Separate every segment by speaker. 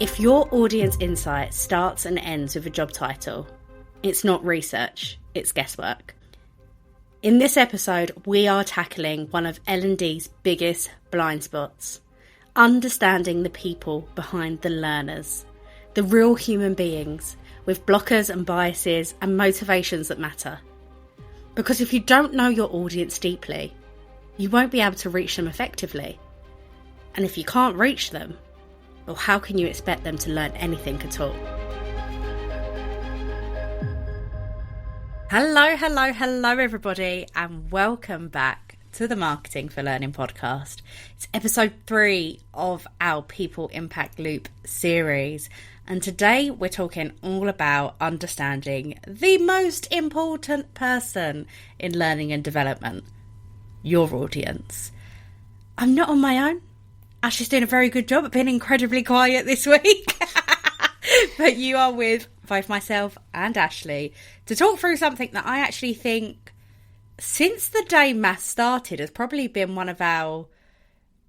Speaker 1: If your audience insight starts and ends with a job title, it's not research, it's guesswork. In this episode, we are tackling one of L&D's biggest blind spots, understanding the people behind the learners, the real human beings with blockers and biases and motivations that matter. Because if you don't know your audience deeply, you won't be able to reach them effectively. And if you can't reach them, well, how can you expect them to learn anything at all? Hello everybody, and welcome back to the Marketing for Learning podcast. It's episode 3 of our People Impact Loop series, and today we're talking all about understanding the most important person in learning and development, your audience. I'm not on my own. Ashley's doing a very good job at being incredibly quiet this week. But you are with both myself and Ashley to talk through something that I actually think, since the day maths started, has probably been one of our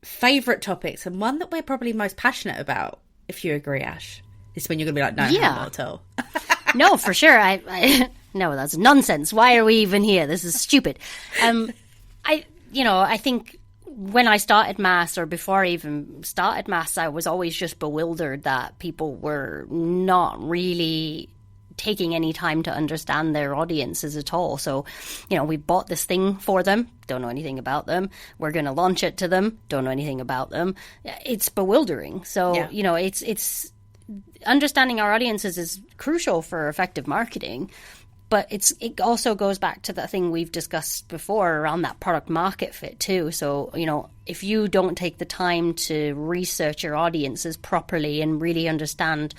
Speaker 1: favourite topics and one that we're probably most passionate about, if you agree, Ash. This is when you're going to be like, no, not at all.
Speaker 2: No, for sure. No, that's nonsense. Why are we even here? This is stupid. I think when I started maths, or before I even started maths, I was always just bewildered that people were not really taking any time to understand their audiences at all. So, we bought this thing for them, don't know anything about them. We're going to launch it to them, don't know anything about them. It's bewildering. So, it's understanding our audiences is crucial for effective marketing. But it also goes back to the thing we've discussed before around that product market fit too. So, if you don't take the time to research your audiences properly and really understand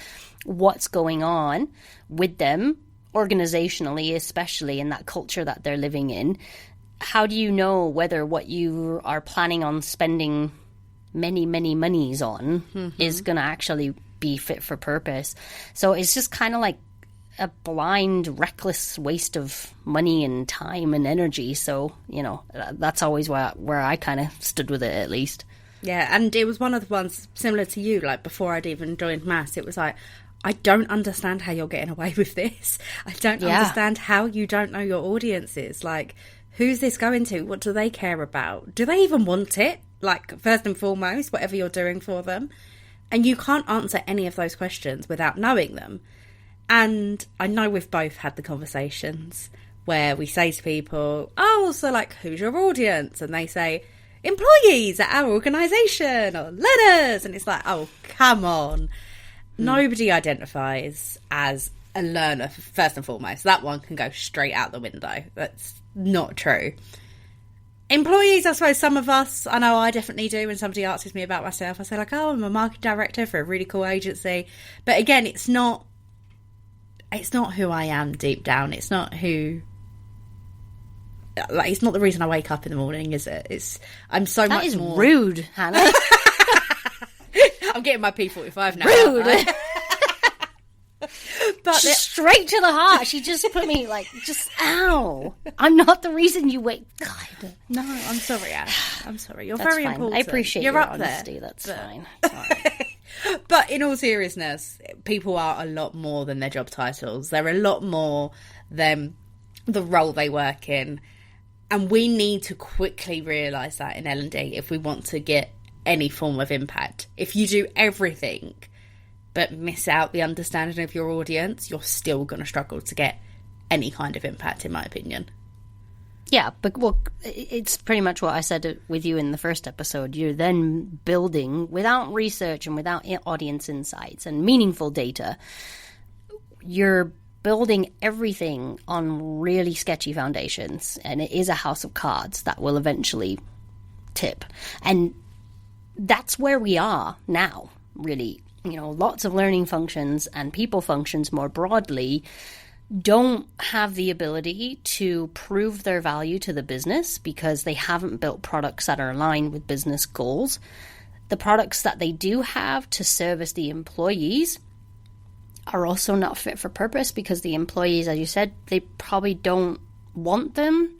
Speaker 2: what's going on with them, organizationally, especially in that culture that they're living in, how do you know whether what you are planning on spending many, many monies on is going to actually be fit for purpose? So it's just kind of like a blind, reckless waste of money and time and energy. So, that's always where I kind of stood with it, at least.
Speaker 1: Yeah, and it was one of the ones similar to you, like before I'd even joined maths, it was like, I don't understand how you're getting away with this. I don't understand how you don't know your audiences. Like, who's this going to? What do they care about? Do they even want it? Like, first and foremost, whatever you're doing for them. And you can't answer any of those questions without knowing them. And I know we've both had the conversations where we say to people, who's your audience? And they say, employees at our organisation or learners. And it's like, oh, come on. Nobody identifies as a learner, first and foremost. That one can go straight out the window. That's not true. Employees, I suppose some of us, I know I definitely do. When somebody asks me about myself, I say I'm a marketing director for a really cool agency. But again, it's not who I am deep down. It's not it's not the reason I wake up in the morning, is it? I'm so much more...
Speaker 2: That is rude, Hannah.
Speaker 1: I'm getting my P45 now.
Speaker 2: Rude.
Speaker 1: But
Speaker 2: straight to the heart. She just put me ow. I'm not the reason you wake. God.
Speaker 1: No, I'm sorry, Ash. I'm sorry. You're
Speaker 2: That's
Speaker 1: very
Speaker 2: fine.
Speaker 1: important.
Speaker 2: I appreciate
Speaker 1: You're
Speaker 2: your
Speaker 1: up
Speaker 2: honesty.
Speaker 1: There.
Speaker 2: That's fine. Sorry.
Speaker 1: But in all seriousness, people are a lot more than their job titles. They're a lot more than the role they work in. And we need to quickly realise that in L&D if we want to get any form of impact. If you do everything but miss out the understanding of your audience, you're still going to struggle to get any kind of impact, in my opinion.
Speaker 2: Yeah, but it's pretty much what I said with you in the first episode. You're then building, without research and without audience insights and meaningful data, you're building everything on really sketchy foundations. And it is a house of cards that will eventually tip. And that's where we are now, really. Lots of learning functions and people functions more broadly don't have the ability to prove their value to the business because they haven't built products that are aligned with business goals. The products that they do have to service the employees are also not fit for purpose because the employees, as you said, they probably don't want them.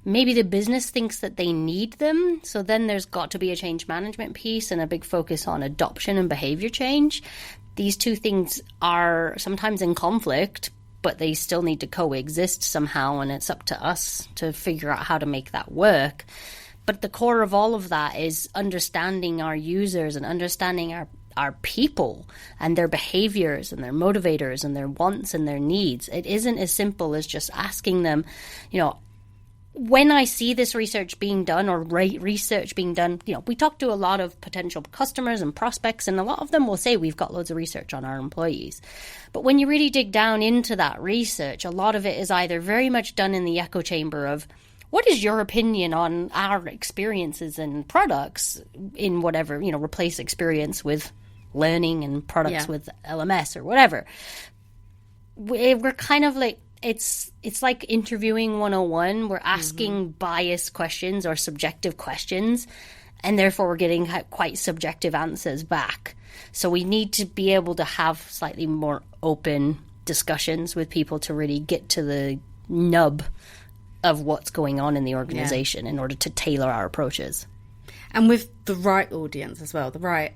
Speaker 2: Maybe the business thinks that they need them. So then there's got to be a change management piece and a big focus on adoption and behavior change. these two things are sometimes in conflict, but they still need to coexist somehow, and it's up to us to figure out how to make that work. But the core of all of that is understanding our users and understanding our people and their behaviors and their motivators and their wants and their needs. It isn't as simple as just asking them, when I see this research being done or research being done, we talk to a lot of potential customers and prospects, and a lot of them will say we've got loads of research on our employees. But when you really dig down into that research, a lot of it is either very much done in the echo chamber of, what is your opinion on our experiences and products in whatever, replace experience with learning and products with LMS or whatever. We're kind of like, it's like interviewing 101. We're asking biased questions or subjective questions, and therefore we're getting quite subjective answers back. So we need to be able to have slightly more open discussions with people to really get to the nub of what's going on in the organization in order to tailor our approaches.
Speaker 1: And with the right audience as well, the right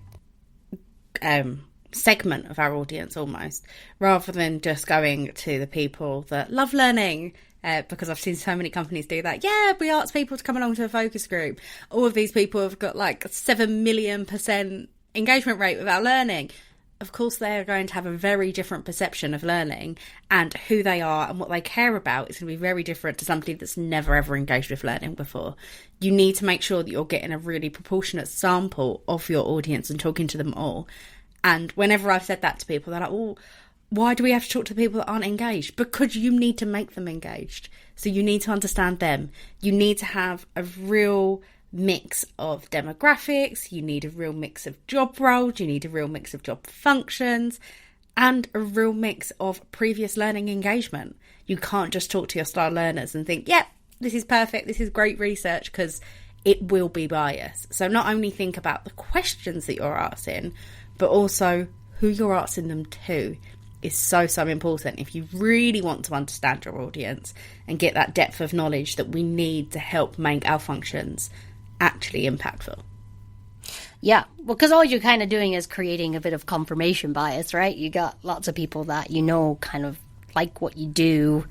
Speaker 1: segment of our audience almost, rather than just going to the people that love learning, because I've seen so many companies do that. Yeah, we ask people to come along to a focus group. All of these people have got like 7 million% engagement rate with our learning. Of course, they're going to have a very different perception of learning, and who they are and what they care about is going to be very different to somebody that's never ever engaged with learning before. You need to make sure that you're getting a really proportionate sample of your audience and talking to them all. And whenever I've said that to people, they're like, oh, why do we have to talk to people that aren't engaged? Because you need to make them engaged. So you need to understand them. You need to have a real mix of demographics. You need a real mix of job roles. You need a real mix of job functions and a real mix of previous learning engagement. You can't just talk to your star learners and think, yep, this is perfect. This is great research, because it will be biased. So not only think about the questions that you're asking, but also who you're asking them to is so, so important if you really want to understand your audience and get that depth of knowledge that we need to help make our functions actually impactful.
Speaker 2: Yeah, well, because all you're kind of doing is creating a bit of confirmation bias, right? You got lots of people that kind of like what you do.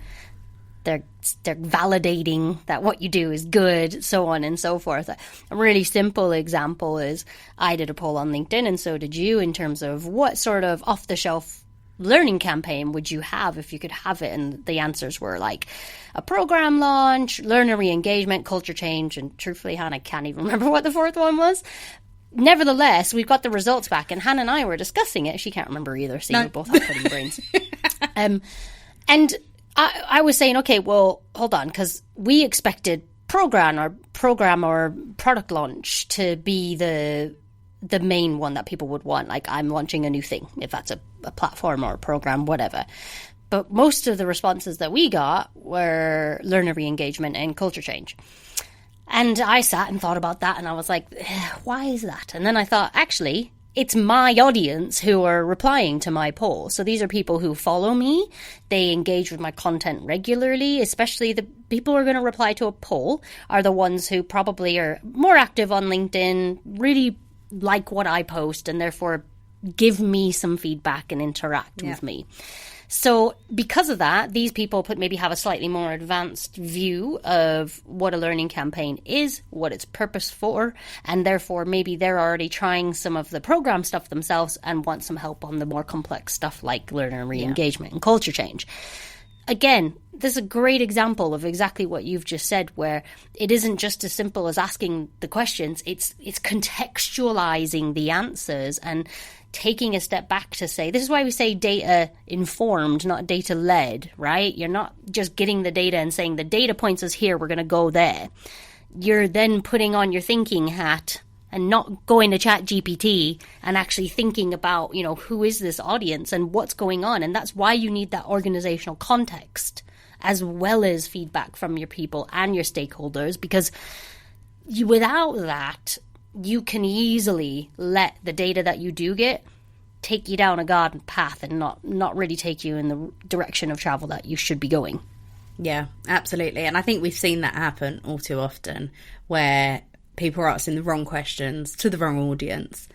Speaker 2: They're validating that what you do is good, so on and so forth. A really simple example is I did a poll on LinkedIn, and so did you, in terms of what sort of off-the-shelf learning campaign would you have if you could have it? And the answers were like a program launch, learner re-engagement, culture change, and truthfully, Hannah, I can't even remember what the fourth one was. Nevertheless, we got the results back, and Hannah and I were discussing it. She can't remember either. See, we both have pudding brains. And I was saying, okay, well, hold on, because we expected program or product launch to be the main one that people would want. Like, I'm launching a new thing, if that's a platform or a program, whatever. But most of the responses that we got were learner re-engagement and culture change. And I sat and thought about that, and I was like, why is that? And then I thought, actually, it's my audience who are replying to my poll. So these are people who follow me. They engage with my content regularly, especially the people who are going to reply to a poll are the ones who probably are more active on LinkedIn, really like what I post, and therefore give me some feedback and interact with me. So because of that, these people maybe have a slightly more advanced view of what a learning campaign is, what it's purpose for, and therefore maybe they're already trying some of the program stuff themselves and want some help on the more complex stuff like learner re-engagement and culture change. Again, this is a great example of exactly what you've just said, where it isn't just as simple as asking the questions, it's contextualizing the answers and taking a step back to say, this is why we say data informed, not data led, right? You're not just getting the data and saying the data points us here, we're going to go there. You're then putting on your thinking hat and not going to Chat GPT and actually thinking about, who is this audience and what's going on. And that's why you need that organizational context as well as feedback from your people and your stakeholders, because without that, you can easily let the data that you do get take you down a garden path and not really take you in the direction of travel that you should be going.
Speaker 1: Yeah, absolutely. And I think we've seen that happen all too often, where people are asking the wrong questions to the wrong audience.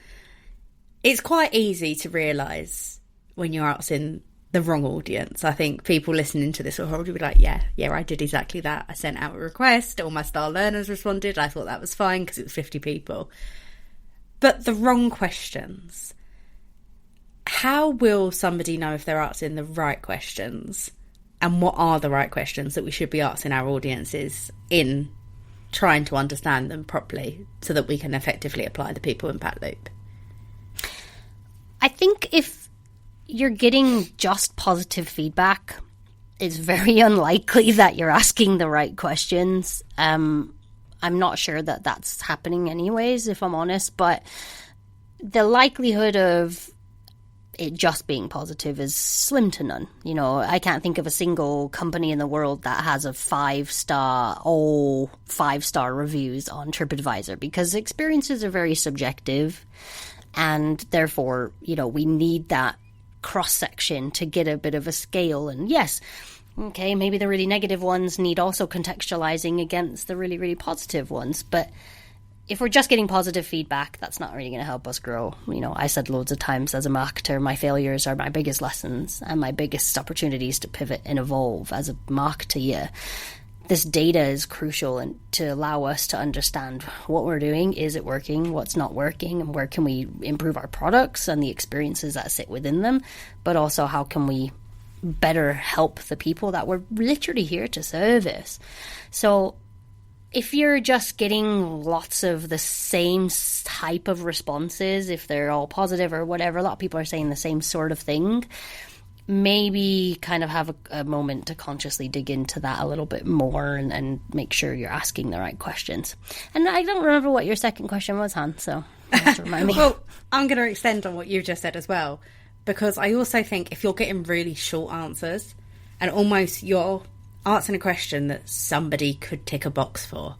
Speaker 1: It's quite easy to realise when you're asking the wrong audience. I think people listening to this will probably be like, yeah, I did exactly that. I sent out a request, all my star learners responded. I thought that was fine because it was 50 people. But the wrong questions. How will somebody know if they're asking the right questions? And what are the right questions that we should be asking our audiences in trying to understand them properly so that we can effectively apply the people impact loop?
Speaker 2: I think if you're getting just positive feedback, it's very unlikely that you're asking the right questions. I'm not sure that that's happening anyways, if I'm honest, but the likelihood of it just being positive is slim to none. You know, I can't think of a single company in the world that has a 5-star reviews on TripAdvisor, because experiences are very subjective, and therefore, you know, we need that cross-section to get a bit of a scale. And yes, okay, maybe the really negative ones need also contextualizing against the really, really positive ones, but if we're just getting positive feedback, that's not really going to help us grow. You know, I said loads of times as a marketer, my failures are my biggest lessons and my biggest opportunities to pivot and evolve as a marketer. This data is crucial and to allow us to understand what we're doing. Is it working? What's not working? And where can we improve our products and the experiences that sit within them? But also, how can we better help the people that we're literally here to service? So if you're just getting lots of the same type of responses, if they're all positive or whatever, a lot of people are saying the same sort of thing, maybe kind of have a moment to consciously dig into that a little bit more and make sure you're asking the right questions. And I don't remember what your second question was, Han, so you have to remind me.
Speaker 1: Well, I'm going to extend on what you just said as well, because I also think if you're getting really short answers and almost you're answering a question that somebody could tick a box for,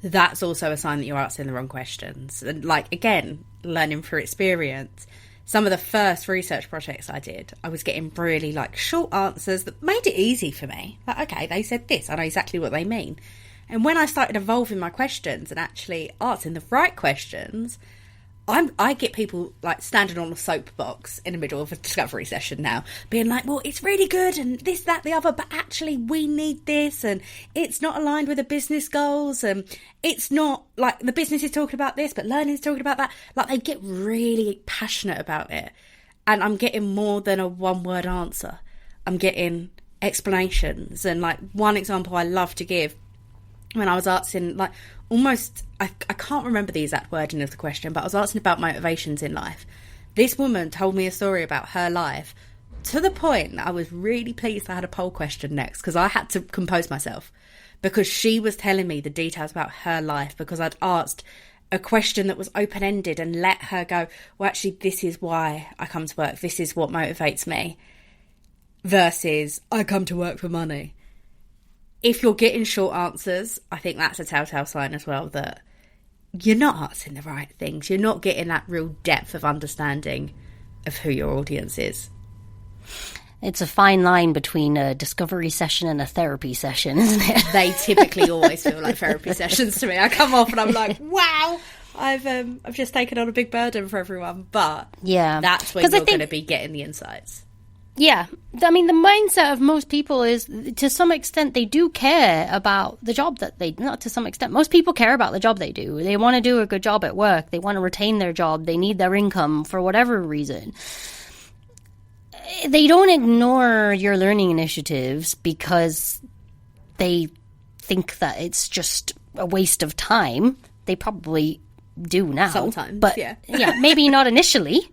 Speaker 1: that's also a sign that you're answering the wrong questions. And like, again, learning through experience, some of the first research projects I did, I was getting really like short answers that made it easy for me. Like, okay, they said this, I know exactly what they mean. And when I started evolving my questions and actually answering the right questions, I get people like standing on a soapbox in the middle of a discovery session now, being like, well, it's really good and this, that, the other, but actually we need this and it's not aligned with the business goals and it's not like the business is talking about this, but learning is talking about that. Like they get really passionate about it. And I'm getting more than a one-word answer. I'm getting explanations. And like one example I love to give, when I was asking, like, almost, I can't remember the exact wording of the question, but I was asking about motivations in life. This woman told me a story about her life to the point that I was really pleased I had a poll question next, because I had to compose myself, because she was telling me the details about her life, because I'd asked a question that was open-ended and let her go, well, actually, this is why I come to work. This is what motivates me, versus I come to work for money. If you're getting short answers, I think that's a telltale sign as well that you're not asking the right things. You're not getting that real depth of understanding of who your audience is.
Speaker 2: It's a fine line between a discovery session and a therapy session, isn't it?
Speaker 1: They typically always feel like therapy sessions to me. I come off and I'm like, wow, I've just taken on a big burden for everyone. But yeah, that's when you're going to be getting the insights.
Speaker 2: Yeah. I mean, the mindset of most people is, to some extent, they do care about the job that they... Not to some extent. Most people care about the job they do. They want to do a good job at work. They want to retain their job. They need their income for whatever reason. They don't ignore your learning initiatives because they think that it's just a waste of time. They probably do now.
Speaker 1: Sometimes,
Speaker 2: but
Speaker 1: yeah.
Speaker 2: Yeah, maybe not initially.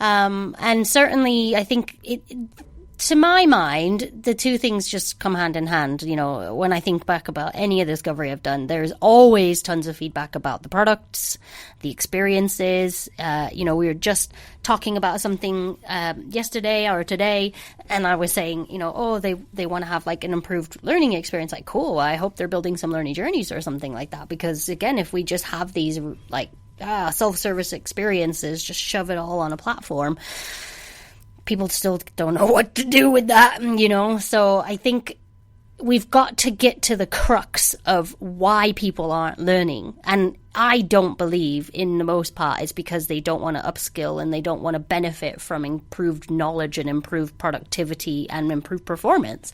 Speaker 2: And certainly, I think, to my mind, the two things just come hand in hand. You know, when I think back about any of the discovery I've done, there's always tons of feedback about the products, the experiences. You know, we were just talking about something yesterday or today, and I was saying, you know, oh, they want to have like an improved learning experience. Like, cool, I hope they're building some learning journeys or something like that. Because, again, if we just have these, like, self-service experiences, just shove it all on a platform, people still don't know what to do with that, you know? So I think we've got to get to the crux of why people aren't learning. And I don't believe, in the most part, it's because they don't want to upskill and they don't want to benefit from improved knowledge and improved productivity and improved performance.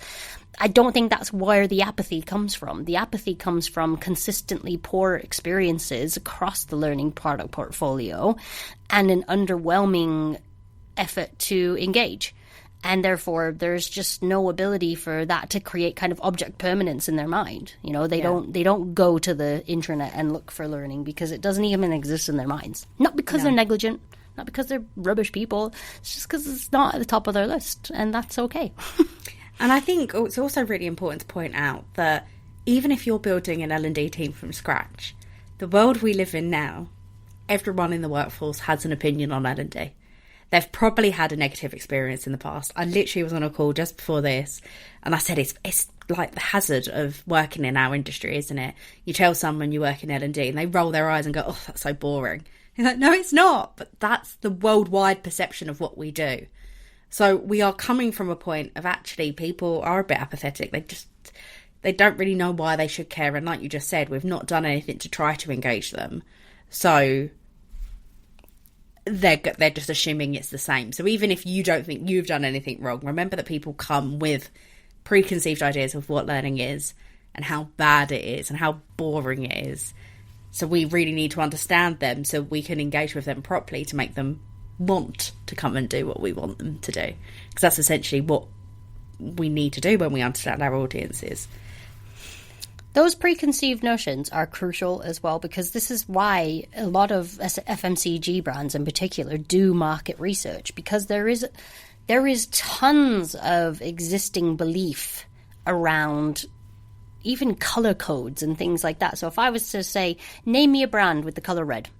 Speaker 2: I don't think that's where the apathy comes from. The apathy comes from consistently poor experiences across the learning product portfolio and an underwhelming effort to engage. And therefore, there's just no ability for that to create kind of object permanence in their mind. You know, they don't go to the internet and look for learning because it doesn't even exist in their minds. Not because they're negligent, not because they're rubbish people. It's just because it's not at the top of their list, and that's okay.
Speaker 1: And I think it's also really important to point out that even if you're building an L&D team from scratch, the world we live in now, everyone in the workforce has an opinion on L&D. They've probably had a negative experience in the past. I literally was on a call just before this, and I said it's like the hazard of working in our industry, isn't it? You tell someone you work in L&D, and they roll their eyes and go, "Oh, that's so boring." You're like, no, it's not. But that's the worldwide perception of what we do. So we are coming from a point of actually people are a bit apathetic. They don't really know why they should care. And like you just said, we've not done anything to try to engage them. So they're just assuming it's the same. So even if you don't think you've done anything wrong, remember that people come with preconceived ideas of what learning is and how bad it is and how boring it is. So we really need to understand them so we can engage with them properly to make them want to come and do what we want them to do. Because that's essentially what we need to do when we understand our audiences.
Speaker 2: Those preconceived notions are crucial as well, because this is why a lot of FMCG brands in particular do market research, because there is tons of existing belief around even color codes and things like that. So if I was to say, name me a brand with the color red.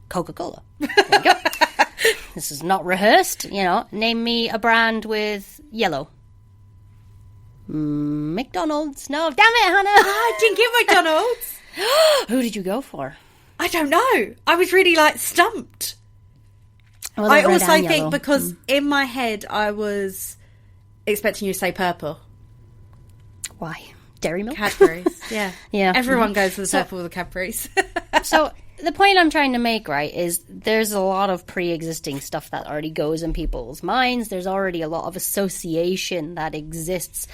Speaker 2: Coca-Cola. There you go. This is not rehearsed, you know. Name me a brand with yellow. McDonald's. No, damn it, Hannah.
Speaker 1: I didn't get McDonald's.
Speaker 2: Who did you go for?
Speaker 1: I don't know. I was really stumped.
Speaker 2: Well,
Speaker 1: I also think because in my head I was expecting you to say purple.
Speaker 2: Why? Dairy milk?
Speaker 1: Cadbury's. Yeah.
Speaker 2: Yeah.
Speaker 1: Everyone goes for the purple with the Cadbury's.
Speaker 2: So the point I'm trying to make, right, is there's a lot of pre-existing stuff that already goes in people's minds. There's already a lot of association that exists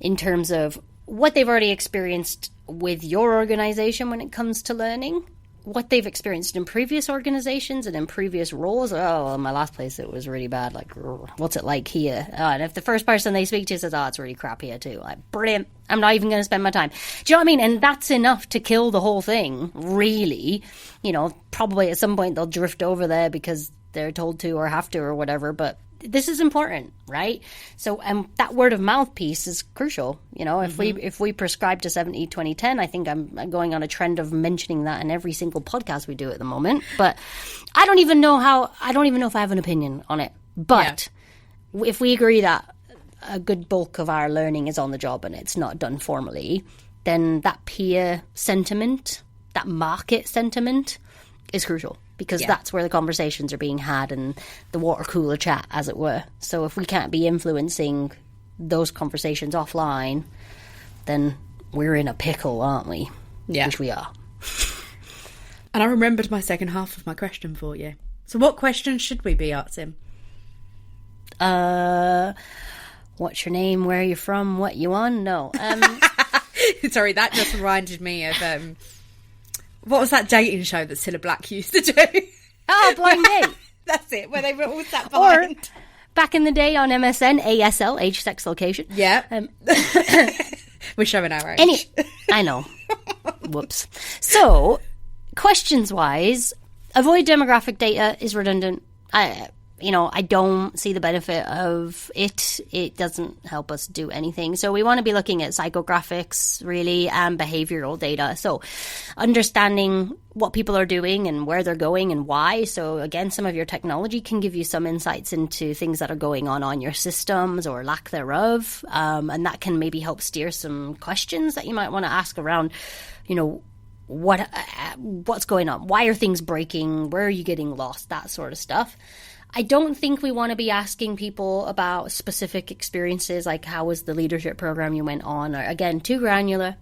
Speaker 2: in terms of what they've already experienced with your organization when it comes to learning, what they've experienced in previous organizations and in previous roles. Oh, in my last place, it was really bad. Like, what's it like here? And if the first person they speak to says, "Oh, it's really crap here too," like, brilliant. I'm not even going to spend my time. Do you know what I mean? And that's enough to kill the whole thing, really. You know, probably at some point they'll drift over there because they're told to or have to or whatever, but this is important, right? So that word of mouth piece is crucial. You know, if we prescribe to 70-20-10, I think I'm going on a trend of mentioning that in every single podcast we do at the moment. But I don't even know if I have an opinion on it. But if we agree that a good bulk of our learning is on the job and it's not done formally, then that peer sentiment, that market sentiment is crucial. Because that's where the conversations are being had and the water cooler chat, as it were. So if we can't be influencing those conversations offline, then we're in a pickle, aren't we?
Speaker 1: Yeah.
Speaker 2: Which we are.
Speaker 1: And I remembered my second half of my question for you. So what questions should we be asking?
Speaker 2: What's your name? Where are you from? What you on? No.
Speaker 1: Sorry, that just reminded me of... what was that dating show that Cilla Black used to do?
Speaker 2: Oh, Blind Date.
Speaker 1: That's it, where they were all sat behind.
Speaker 2: Or, back in the day on MSN, ASL, age, sex, location.
Speaker 1: Yeah. We're showing our age.
Speaker 2: I know. Whoops. So, questions-wise, avoid demographic data is redundant. I don't see the benefit of it. It doesn't help us do anything. So we want to be looking at psychographics, really, and behavioral data. So understanding what people are doing and where they're going and why. So again, some of your technology can give you some insights into things that are going on your systems or lack thereof. And that can maybe help steer some questions that you might want to ask around, you know, what's going on? Why are things breaking? Where are you getting lost? That sort of stuff. I don't think we want to be asking people about specific experiences, like how was the leadership program you went on, or again, too granular.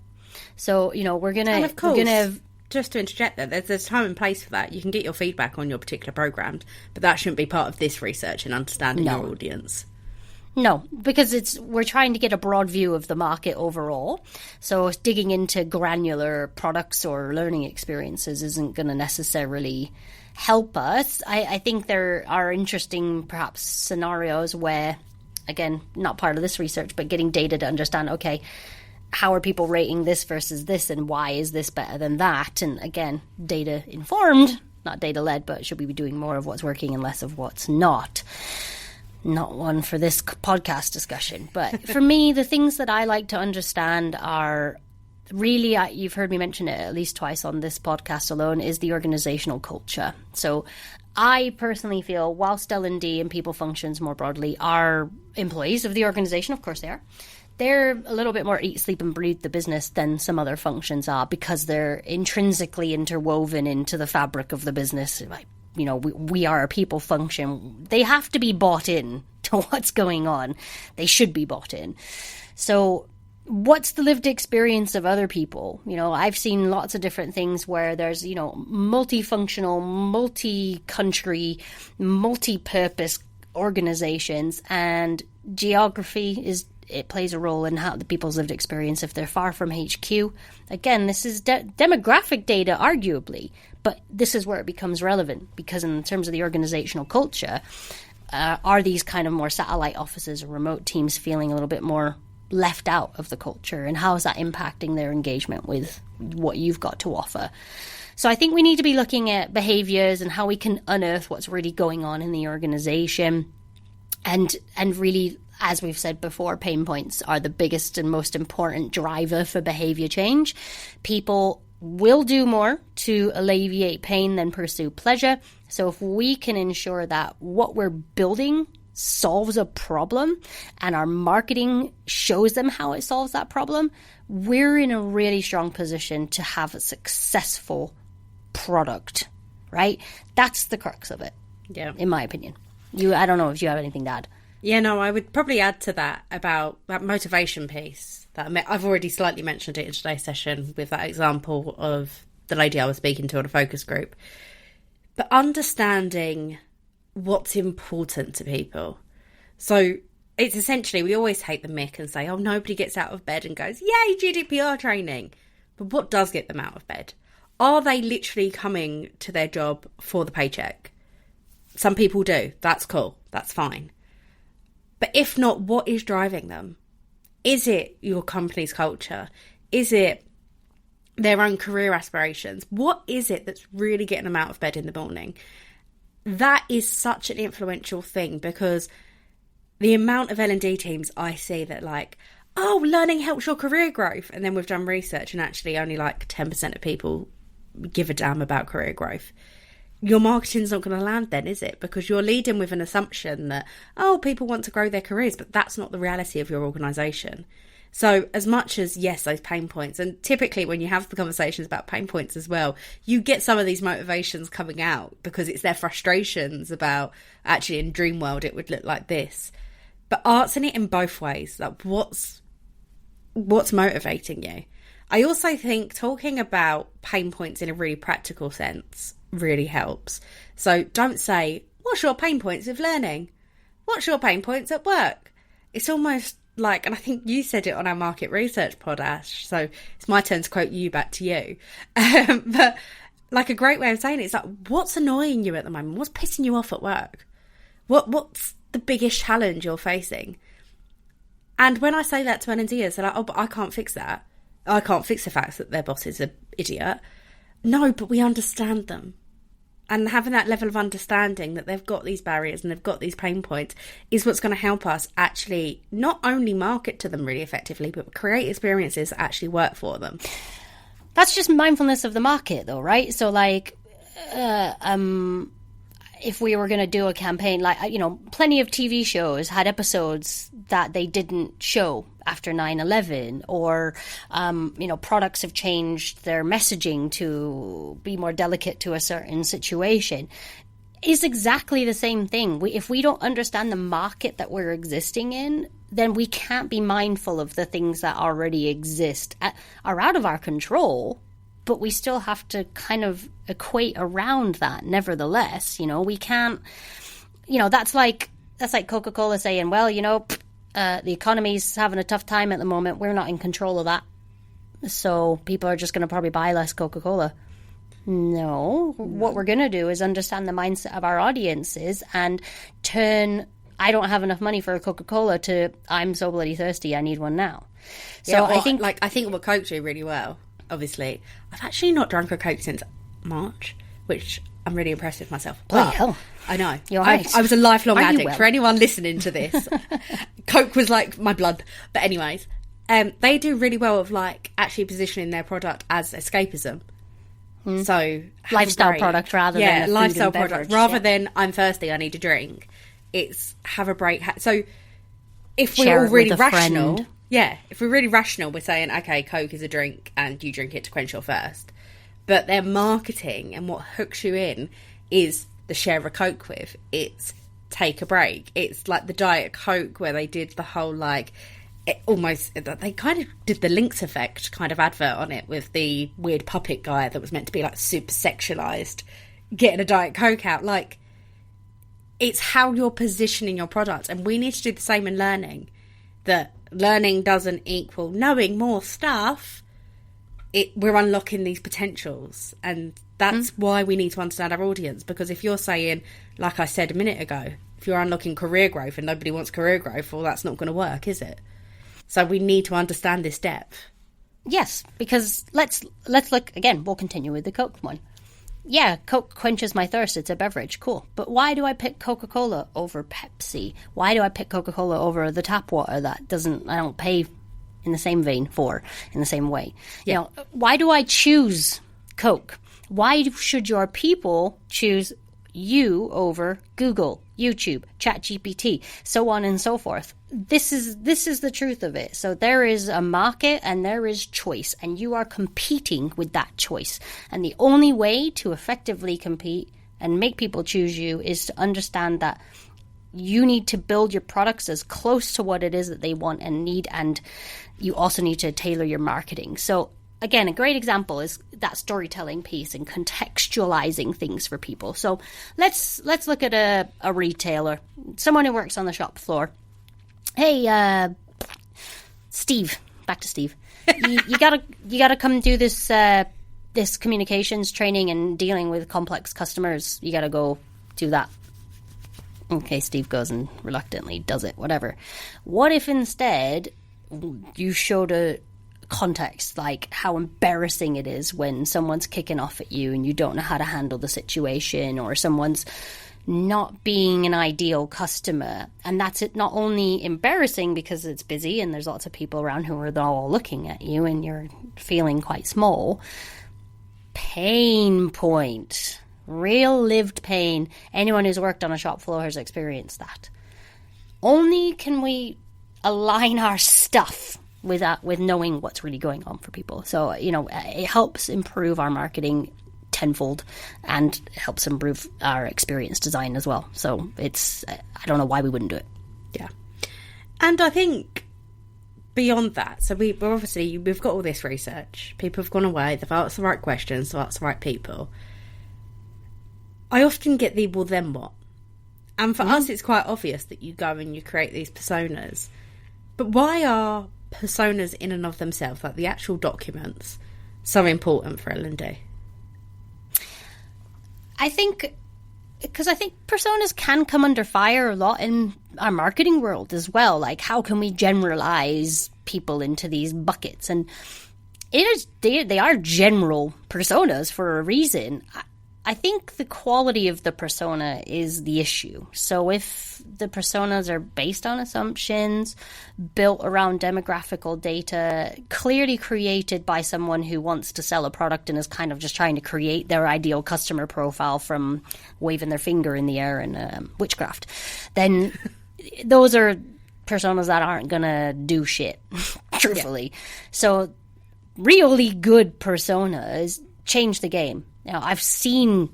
Speaker 2: So, you know, we're gonna
Speaker 1: just to interject there, there's time and place for that. You can get your feedback on your particular programs, but that shouldn't be part of this research and understanding your audience.
Speaker 2: No, because we're trying to get a broad view of the market overall. So digging into granular products or learning experiences isn't going to necessarily help us. I think there are interesting, perhaps, scenarios where, again, not part of this research, but getting data to understand, okay, how are people rating this versus this, and why is this better than that? And again, data informed, not data led, but should we be doing more of what's working and less of what's not? Not one for this podcast discussion. But for me, the things that I like to understand are really, you've heard me mention it at least twice on this podcast alone, is the organizational culture. So I personally feel whilst L&D and people functions more broadly are employees of the organization, of course they are, they're a little bit more eat, sleep and breathe the business than some other functions are, because they're intrinsically interwoven into the fabric of the business. Like, you know, we are a people function. They have to be bought in to what's going on. They should be bought in. So what's the lived experience of other people? You know, I've seen lots of different things where there's, you know, multifunctional, multi-country, multi-purpose organizations, and geography it plays a role in how the people's lived experience if they're far from HQ. Again, this is demographic data, arguably, but this is where it becomes relevant, because in terms of the organizational culture, are these kind of more satellite offices or remote teams feeling a little bit more left out of the culture, and how is that impacting their engagement with what you've got to offer? So I think we need to be looking at behaviors and how we can unearth what's really going on in the organization, and really, as we've said before, pain points are the biggest and most important driver for behavior change. People will do more to alleviate pain than pursue pleasure. So if we can ensure that what we're building solves a problem and our marketing shows them how it solves that problem, we're in a really strong position to have a successful product, right? That's the crux of it, in my opinion. I don't know if you have anything to add.
Speaker 1: Yeah, no, I would probably add to that about that motivation piece. I've already slightly mentioned it in today's session with that example of the lady I was speaking to on a focus group. But understanding what's important to people. So it's essentially, we always take the mick and say, oh, nobody gets out of bed and goes, yay, GDPR training. But what does get them out of bed? Are they literally coming to their job for the paycheck? Some people do. That's cool. That's fine. But if not, what is driving them? Is it your company's culture? Is it their own career aspirations? What is it that's really getting them out of bed in the morning? That is such an influential thing, because the amount of L&D teams I see that like, oh, learning helps your career growth. And then we've done research and actually only like 10% of people give a damn about career growth. Your marketing's not going to land then, is it? Because you're leading with an assumption that, oh, people want to grow their careers, but that's not the reality of your organisation. So as much as, yes, those pain points, and typically when you have the conversations about pain points as well, you get some of these motivations coming out because it's their frustrations about, actually in dream world it would look like this. But answering it in both ways, like what's motivating you? I also think talking about pain points in a really practical sense really helps. So don't say, what's your pain points with learning? What's your pain points at work? It's almost like, and I think you said it on our market research pod, Ash, so it's my turn to quote you back to you. But like a great way of saying it is like, what's annoying you at the moment? What's pissing you off at work? What's the biggest challenge you're facing? And when I say that to L&Ders, they're like, oh, but I can't fix that. I can't fix the fact that their boss is an idiot. No, but we understand them. And having that level of understanding that they've got these barriers and they've got these pain points is what's going to help us actually not only market to them really effectively, but create experiences that actually work for them.
Speaker 2: That's just mindfulness of the market, though, right? So, like, if we were going to do a campaign, like, you know, plenty of TV shows had episodes that they didn't show after 9/11, or, you know, products have changed their messaging to be more delicate to a certain situation. Is exactly the same thing. If we don't understand the market that we're existing in, then we can't be mindful of the things that already exist, are out of our control, but we still have to kind of equate around that nevertheless. You know, we can't, you know, that's like Coca-Cola saying, well, you know, the economy's having a tough time at the moment. We're not in control of that. So people are just going to probably buy less Coca-Cola. No, what we're going to do is understand the mindset of our audiences and turn, I don't have enough money for a Coca-Cola, to I'm so bloody thirsty, I need one now. So
Speaker 1: yeah,
Speaker 2: I think
Speaker 1: what Coke do really well, obviously, I've actually not drunk a Coke since March, which I'm really impressed with myself.
Speaker 2: Bloody hell.
Speaker 1: I know.
Speaker 2: You're right.
Speaker 1: I was a lifelong addict.
Speaker 2: well?
Speaker 1: For anyone listening to this, Coke was like my blood. But anyways, they do really well of like actually positioning their product as escapism. So
Speaker 2: lifestyle product rather than a food
Speaker 1: lifestyle
Speaker 2: and
Speaker 1: product
Speaker 2: beverage,
Speaker 1: rather than I'm thirsty, I need a drink. It's have a break. So if we're
Speaker 2: Share
Speaker 1: all
Speaker 2: it
Speaker 1: really
Speaker 2: with a
Speaker 1: rational,
Speaker 2: friend.
Speaker 1: if we're really rational, we're saying okay, Coke is a drink and you drink it to quench your thirst. But their marketing and what hooks you in is the share a Coke with. It's take a break. It's like the Diet Coke where they did the whole like. They kind of did the Lynx effect kind of advert on it with the weird puppet guy that was meant to be like super sexualized getting a Diet Coke out. Like, it's how you're positioning your product, and we need to do the same in learning. That learning doesn't equal knowing more stuff. We're unlocking these potentials, and that's why we need to understand our audience. Because if you're saying, like I said a minute ago, if you're unlocking career growth and nobody wants career growth, well, that's not going to work, is it? So we need to understand this depth.
Speaker 2: Yes, because let's look again. We'll continue with the Coke one. Yeah, Coke quenches my thirst. It's a beverage, cool. But why do I pick Coca-Cola over Pepsi? Why do I pick Coca-Cola over the tap water that I don't pay in the same vein for, in the same way?
Speaker 1: Yeah.
Speaker 2: You know, why do I choose Coke? Why should your people choose you over Google, YouTube, ChatGPT, so on and so forth? This is the truth of it. So there is a market and there is choice, and you are competing with that choice. And the only way to effectively compete and make people choose you is to understand that you need to build your products as close to what it is that they want and need, and you also need to tailor your marketing. So again, a great example is that storytelling piece and contextualizing things for people. So let's look at a retailer, someone who works on the shop floor. Hey, Steve, back to Steve. You gotta come do this this communications training and dealing with complex customers. You gotta go do that. Okay, Steve goes and reluctantly does it, whatever. What if instead you showed a context, like how embarrassing it is when someone's kicking off at you and you don't know how to handle the situation, or someone's not being an ideal customer, and that's it. Not only embarrassing because it's busy and there's lots of people around who are all looking at you and you're feeling quite small. Pain point, real lived pain. Anyone who's worked on a shop floor has experienced that. Only can we align our stuff with that, with knowing what's really going on for people. So, you know, it helps improve our marketing tenfold and helps improve our experience design as well. So it's, I don't know why we wouldn't do it.
Speaker 1: Yeah. And I think beyond that, so we've got all this research. People have gone away, they've asked the right questions, they've asked the right people. I often get the, well, then what? And for us, it's quite obvious that you go and you create these personas. But why are personas in and of themselves, like the actual documents, so important for L&D?
Speaker 2: I think personas can come under fire a lot in our marketing world as well. Like, how can we generalize people into these buckets? And they are general personas for a reason. I think the quality of the persona is the issue. So if the personas are based on assumptions, built around demographical data, clearly created by someone who wants to sell a product and is kind of just trying to create their ideal customer profile from waving their finger in the air and witchcraft, then those are personas that aren't going to do shit, truthfully. Yeah. So really good personas change the game. Now, I've seen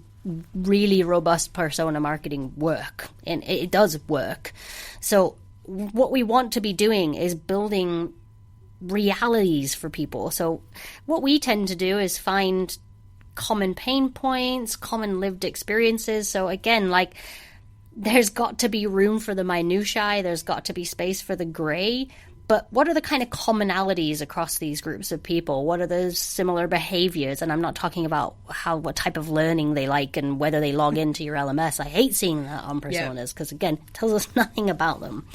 Speaker 2: really robust persona marketing work, and it does work. So what we want to be doing is building realities for people. So what we tend to do is find common pain points, common lived experiences. So again, like, there's got to be room for the minutiae, there's got to be space for the gray. But what are the kind of commonalities across these groups of people? What are the similar behaviors? And I'm not talking about what type of learning they like and whether they log into your LMS. I hate seeing that on personas because, again, it tells us nothing about them.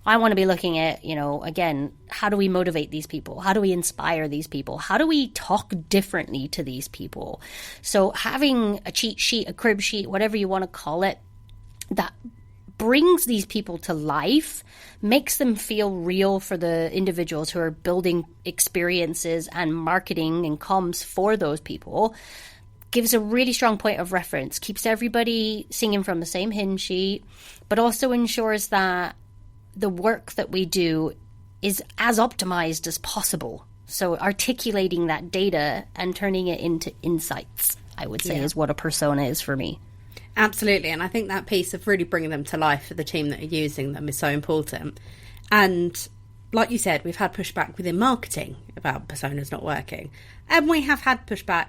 Speaker 2: I want to be looking at, again, how do we motivate these people? How do we inspire these people? How do we talk differently to these people? So having a cheat sheet, a crib sheet, whatever you want to call it, that brings these people to life, makes them feel real for the individuals who are building experiences and marketing and comms for those people, gives a really strong point of reference, keeps everybody singing from the same hymn sheet, but also ensures that the work that we do is as optimized as possible. So articulating that data and turning it into insights, I would say, is what a persona is for me.
Speaker 1: Absolutely. And I think that piece of really bringing them to life for the team that are using them is so important. And like you said, we've had pushback within marketing about personas not working. And we have had pushback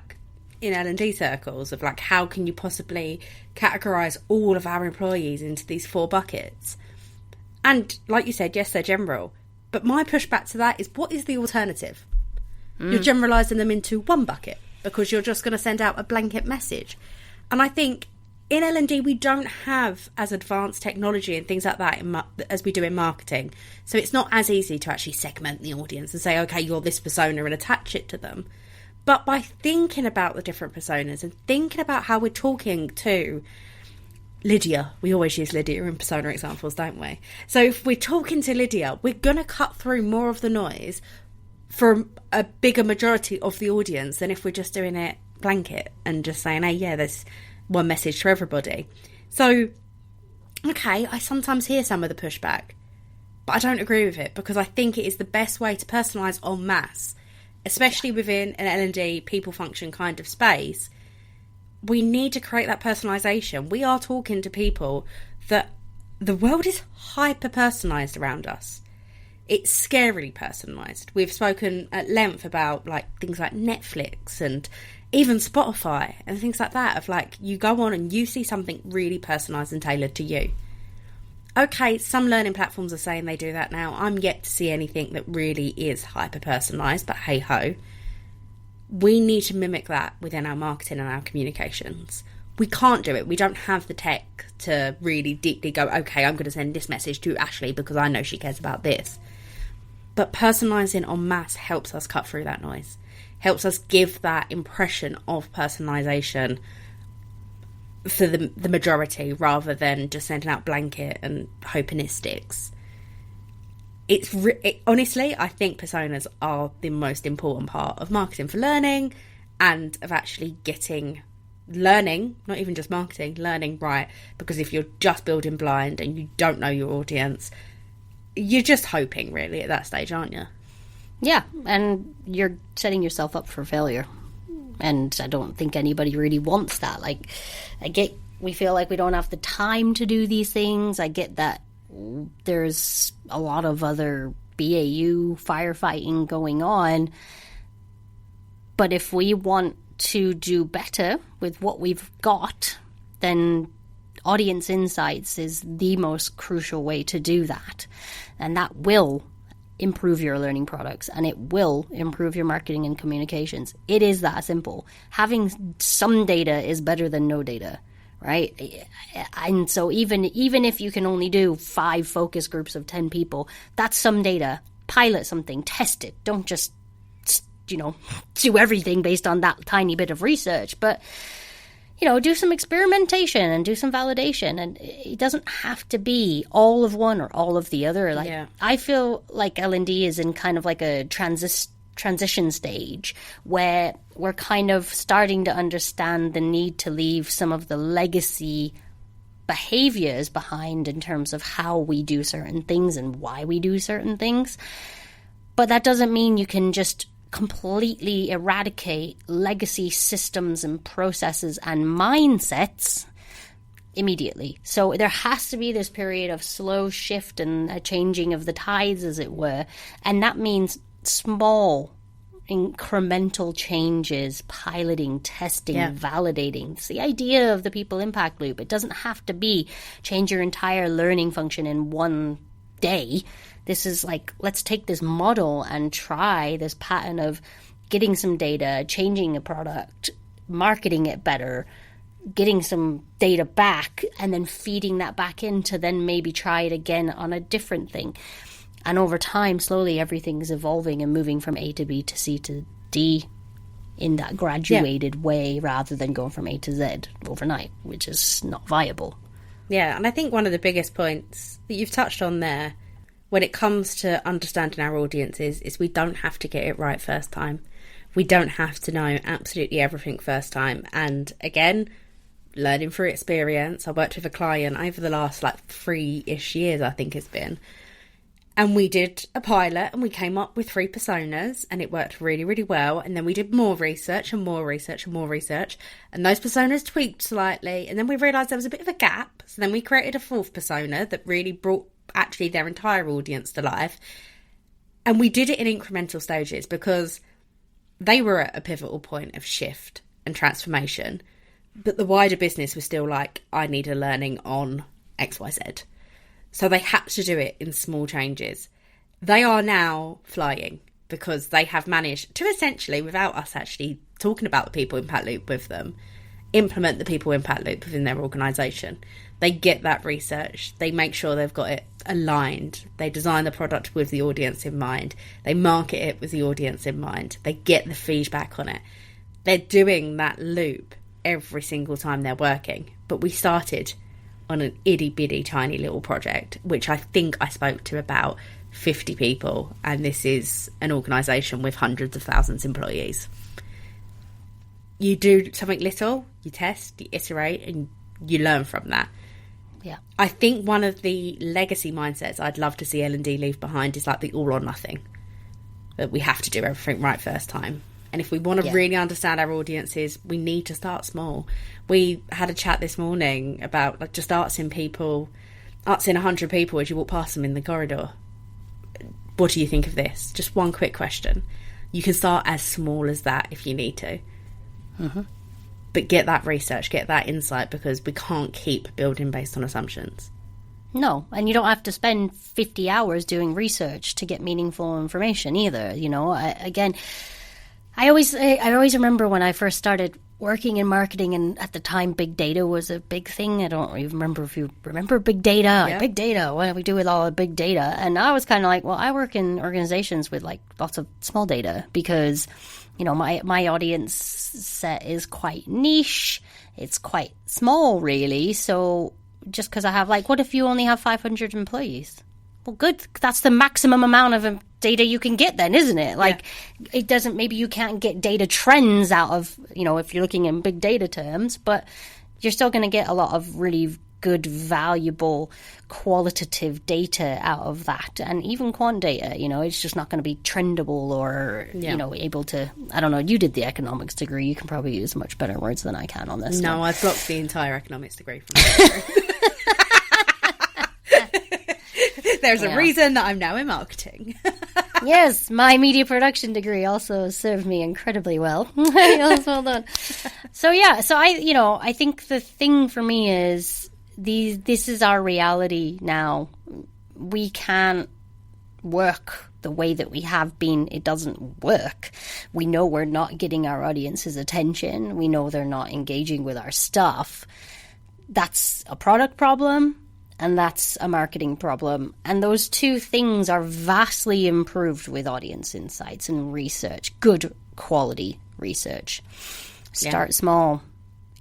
Speaker 1: in L&D circles of like, how can you possibly categorise all of our employees into these 4 buckets? And like you said, yes, they're general. But my pushback to that is, what is the alternative? You're generalising them into 1 bucket because you're just going to send out a blanket message. And I think in L&D, we don't have as advanced technology and things like that as we do in marketing. So it's not as easy to actually segment the audience and say, okay, you're this persona and attach it to them. But by thinking about the different personas and thinking about how we're talking to Lydia, we always use Lydia in persona examples, don't we? So if we're talking to Lydia, we're going to cut through more of the noise for a bigger majority of the audience than if we're just doing it blanket and just saying, hey, yeah, there's one message to everybody. So, okay, I sometimes hear some of the pushback, but I don't agree with it because I think it is the best way to personalise en masse, especially within an L&D people function kind of space. We need to create that personalisation. We are talking to people that the world is hyper-personalised around us. It's scarily personalised. We've spoken at length about like things like Netflix and even Spotify and things like that, of like, you go on and you see something really personalised and tailored to you. Okay, some learning platforms are saying they do that now. I'm yet to see anything that really is hyper-personalised, but hey-ho. We need to mimic that within our marketing and our communications. We can't do it. We don't have the tech to really deeply go, okay, I'm going to send this message to Ashley because I know she cares about this. But personalising en masse helps us cut through that noise. Helps us give that impression of personalisation for the majority rather than just sending out blanket and hoping it sticks. Honestly, I think personas are the most important part of marketing for learning and of actually getting learning, not even just marketing, learning right. Because if you're just building blind and you don't know your audience, you're just hoping really at that stage, aren't you?
Speaker 2: Yeah, and you're setting yourself up for failure. And I don't think anybody really wants that. Like, we feel like we don't have the time to do these things. I get that there's a lot of other BAU firefighting going on. But if we want to do better with what we've got, then audience insights is the most crucial way to do that. And that will improve your learning products and it will improve your marketing and communications. It is that simple. Having some data is better than no data, right? And so even if you can only do 5 focus groups of 10 people, that's some data. Pilot something, test it. Don't just, do everything based on that tiny bit of research, but do some experimentation and do some validation. And it doesn't have to be all of one or all of the other. I feel like L&D is in kind of like a transition stage where we're kind of starting to understand the need to leave some of the legacy behaviors behind in terms of how we do certain things and why we do certain things. But that doesn't mean you can just completely eradicate legacy systems and processes and mindsets immediately. So there has to be this period of slow shift and a changing of the tides, as it were. And that means small incremental changes, piloting, testing, validating. It's the idea of the people impact loop. It doesn't have to be change your entire learning function in one day. This is like, let's take this model and try this pattern of getting some data, changing a product, marketing it better, getting some data back, and then feeding that back in to then maybe try it again on a different thing. And over time, slowly, everything's evolving and moving from A to B to C to D in that graduated way, rather than going from A to Z overnight, which is not viable.
Speaker 1: Yeah, and I think one of the biggest points that you've touched on there when it comes to understanding our audiences is we don't have to get it right first time. We don't have to know absolutely everything first time. And again, learning through experience. I worked with a client over the last 3-ish years, I think it's been. And we did a pilot and we came up with 3 personas and it worked really, really well. And then we did more research and more research and more research. And those personas tweaked slightly. And then we realised there was a bit of a gap. So then we created a 4th persona that really brought actually their entire audience to life. And we did it in incremental stages because they were at a pivotal point of shift and transformation. But the wider business was still like, I need a learning on XYZ. So they had to do it in small changes. They are now flying because they have managed to essentially, without us actually talking about the people impact loop with them, implement the people impact loop within their organisation. They get that research. They make sure they've got it aligned. They design the product with the audience in mind. They market it with the audience in mind. They get the feedback on it. They're doing that loop every single time they're working. But we started on an itty-bitty tiny little project, which I think I spoke to about 50 people, and this is an organisation with hundreds of thousands of employees. You do something little, you test, you iterate, and you learn from that.
Speaker 2: Yeah.
Speaker 1: I think one of the legacy mindsets I'd love to see L&D leave behind is like the all or nothing. That we have to do everything right first time. And if we want to really understand our audiences, we need to start small. We had a chat this morning about just asking 100 people as you walk past them in the corridor. What do you think of this? Just one quick question. You can start as small as that if you need to. Mm-hmm. But get that research, get that insight, because we can't keep building based on assumptions.
Speaker 2: No, and you don't have to spend 50 hours doing research to get meaningful information either. You know, I always remember when I first started working in marketing, and at the time big data was a big thing. I don't even remember if you remember big data.
Speaker 1: Yeah.
Speaker 2: Like, big data, what do we do with all the big data? And I was kind of like, well, I work in organizations with lots of small data because, you know, my audience set is quite niche. It's quite small, really. So just because I have what if you only have 500 employees? Well, good. That's the maximum amount of data you can get then, isn't it? It doesn't, maybe you can't get data trends out of, you know, if you're looking in big data terms, but you're still going to get a lot of really good, valuable, qualitative data out of that. And even quant data, you know, it's just not going to be trendable or, you know, able to, I don't know, you did the economics degree. You can probably use much better words than I can on this.
Speaker 1: No, I've blocked the entire economics degree from my There's a reason that I'm now in marketing.
Speaker 2: Yes, my media production degree also served me incredibly well. Well done. So I think the thing for me is this is our reality now. We can't work the way that we have been. It doesn't work. We know we're not getting our audience's attention. We know they're not engaging with our stuff. That's a product problem. And that's a marketing problem. And those two things are vastly improved with audience insights and research, good quality research. Start small.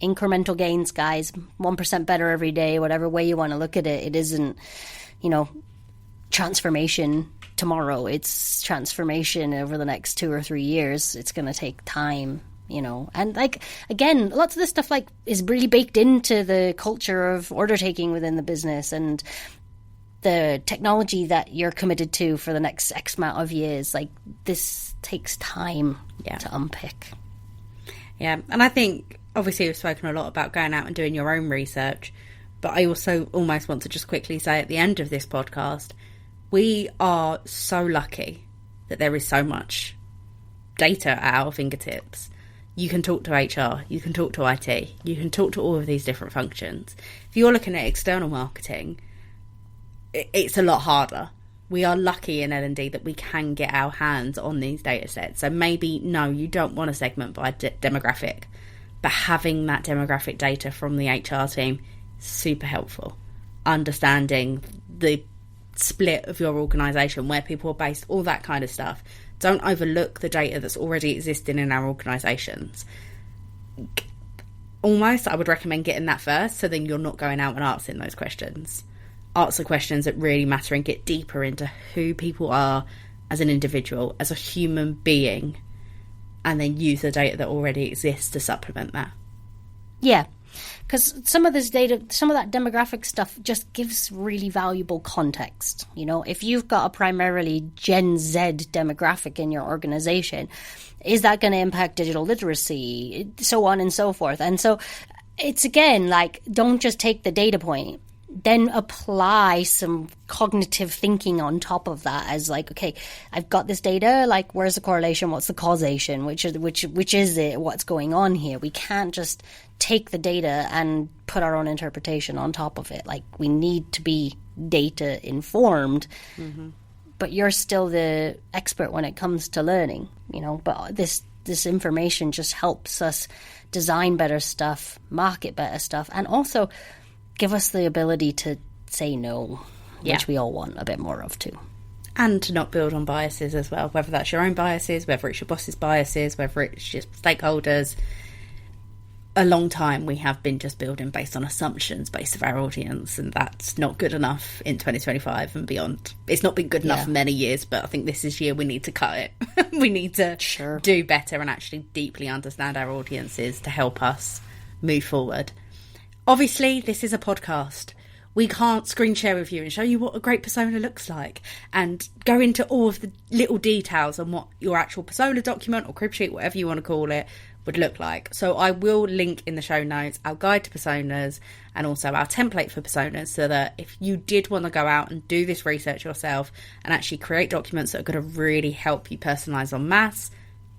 Speaker 2: Incremental gains, guys. 1% better every day, whatever way you want to look at it. It isn't, you know, transformation tomorrow. It's transformation over the next 2 or 3 years. It's going to take time. You know, and again, lots of this stuff is really baked into the culture of order taking within the business and the technology that you're committed to for the next X amount of years. This takes time to unpick.
Speaker 1: Yeah, and I think obviously we've spoken a lot about going out and doing your own research, but I also almost want to just quickly say at the end of this podcast, we are so lucky that there is so much data at our fingertips. You can talk to HR, you can talk to IT, you can talk to all of these different functions. If you're looking at external marketing, it's a lot harder. We are lucky in L&D that we can get our hands on these data sets. So maybe, no, you don't want to segment by demographic, but having that demographic data from the HR team is super helpful. Understanding the split of your organisation, where people are based, all that kind of stuff. Don't overlook the data that's already existing in our organisations. Almost, I would recommend getting that first, so then you're not going out and asking those questions. Answer questions that really matter and get deeper into who people are as an individual, as a human being, and then use the data that already exists to supplement that.
Speaker 2: Yeah, because some of this data, some of that demographic stuff just gives really valuable context. You know, if you've got a primarily Gen Z demographic in your organization, is that going to impact digital literacy, so on and so forth? And so it's, again, like, don't just take the data point, then apply some cognitive thinking on top of that, as like, okay, I've got this data, like, where's the correlation, what's the causation, which is it, what's going on here? We can't just take the data and put our own interpretation on top of it. Like, we need to be data informed. Mm-hmm. But you're still the expert when it comes to learning, you know, but this information just helps us design better stuff, market better stuff, and also give us the ability to say no, which we all want a bit more of too.
Speaker 1: And to not build on biases as well, whether that's your own biases, whether it's your boss's biases, whether it's just stakeholders. A long time we have been just building based on assumptions based of our audience, and that's not good enough in 2025 and beyond. It's not been good enough for many years, but I think this year we need to cut it. We need to do better and actually deeply understand our audiences to help us move forward. Obviously, this is a podcast. We can't screen share with you and show you what a great persona looks like and go into all of the little details on what your actual persona document or crib sheet, whatever you want to call it, would look like. So I will link in the show notes our guide to personas and also our template for personas, so that if you did want to go out and do this research yourself and actually create documents that are going to really help you personalise en masse,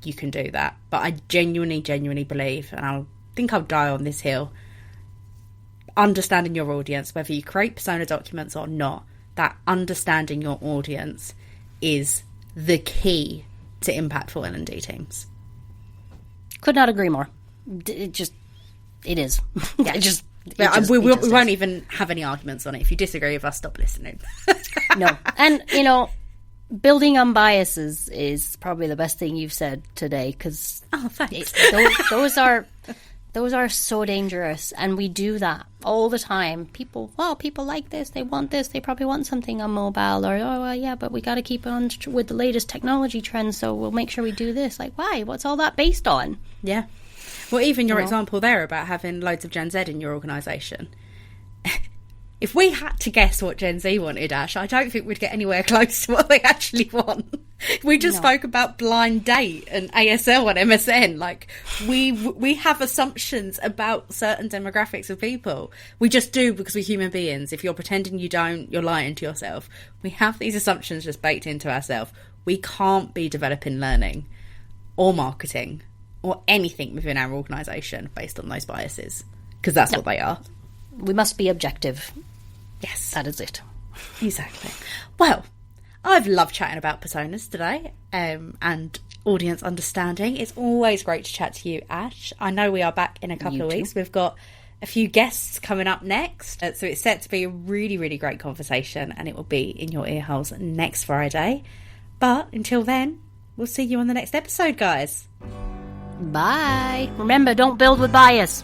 Speaker 1: you can do that. But I genuinely believe, and I think I'll die on this hill, understanding your audience, whether you create persona documents or not, that understanding your audience is the key to impactful L&D teams.
Speaker 2: Could not agree more. It is.
Speaker 1: We won't even have any arguments on it. If you disagree with us, stop listening.
Speaker 2: No. And, you know, building on biases is probably the best thing you've said today, because
Speaker 1: thanks.
Speaker 2: Those are so dangerous, and we do that all the time. People like this, they want this, they probably want something on mobile, or, but we got to keep on with the latest technology trends, so we'll make sure we do this. Like, why? What's all that based on?
Speaker 1: Yeah. Well, even your example there about having loads of Gen Z in your organisation. If we had to guess what Gen Z wanted, Ash, I don't think we'd get anywhere close to what they actually want. We just spoke about blind date and ASL and MSN. Like, we have assumptions about certain demographics of people. We just do, because we're human beings. If you're pretending you don't, you're lying to yourself. We have these assumptions just baked into ourselves. We can't be developing learning or marketing or anything within our organisation based on those biases, because that's what they are.
Speaker 2: We must be objective.
Speaker 1: Yes.
Speaker 2: That is it.
Speaker 1: Exactly. Well, I've loved chatting about personas today, and audience understanding. It's always great to chat to you, Ash. I know we are back in a couple of weeks. We've got a few guests coming up next. So it's set to be a really, really great conversation, and it will be in your ear holes next Friday. But until then, we'll see you on the next episode, guys.
Speaker 2: Bye. Remember, don't build with bias.